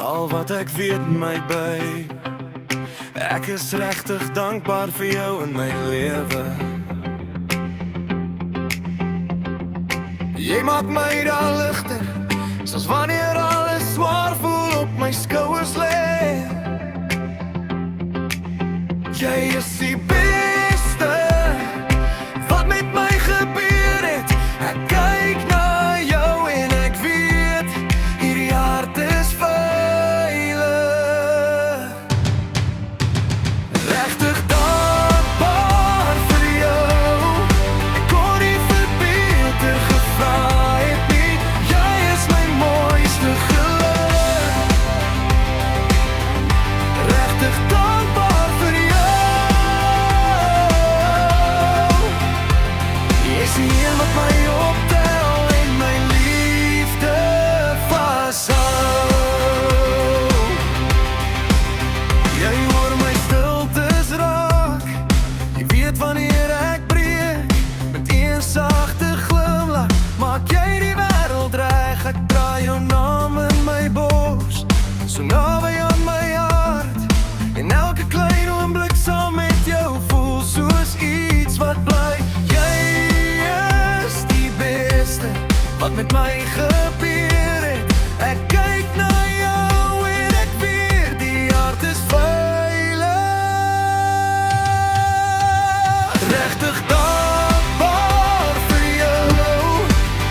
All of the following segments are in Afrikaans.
Al wat ek weet my babe, ek is regtig dankbaar vir jou in my lewe. Jy maak my daar ligter, soos wanneer alles swaar voel op my skouers lê. Jy is die beste wat met my gebeur het. Ek kyk na jou en ek weet hierdie hart is veilig. Regtig dankbaar vir jou. Ek kon nie vir beter gevra het nie. Jy is my mooiste geluk. Regtig dankbaar vir jou. Jy is die een wat my optel en my liefde vashou. Jy hoor my stiltes raak. Jy weet wanneer ek breek. Met een sagte glimlach maak jy die wêreld reg. Ek draai jou naam in my bors, so naby aan my hart. En elke klein oomblik saam met jou voel soos iets wat bly. Jy is die beste wat met my gebeur het. Ek kyk na jou en ek weet die hart is veilig. Regtig dankbaar vir jou.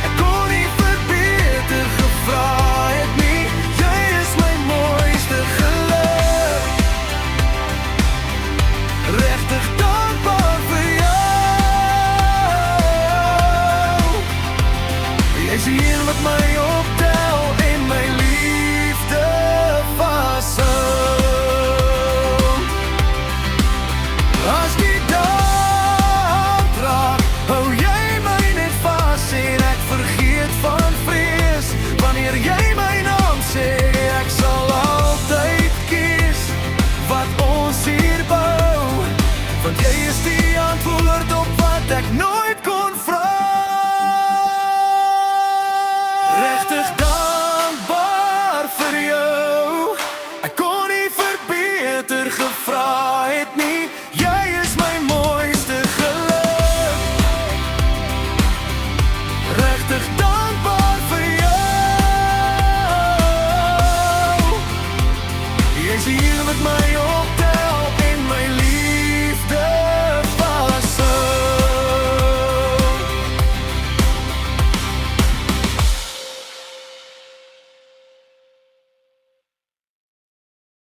Ek kon nie vir beter gevra het nie. Jy is my mooiste geluk. Regtig dankbaar vir jou. Jy is die een wat my optel en my liefde vashou. As die dag raak, hou jy my net vas en ek vergeet van vrees. Wanneer jy my naam sê, ek sal altyd kies wat ons hier bou. Want jy is die antwoord op wat ek nooit kon vra. Regtig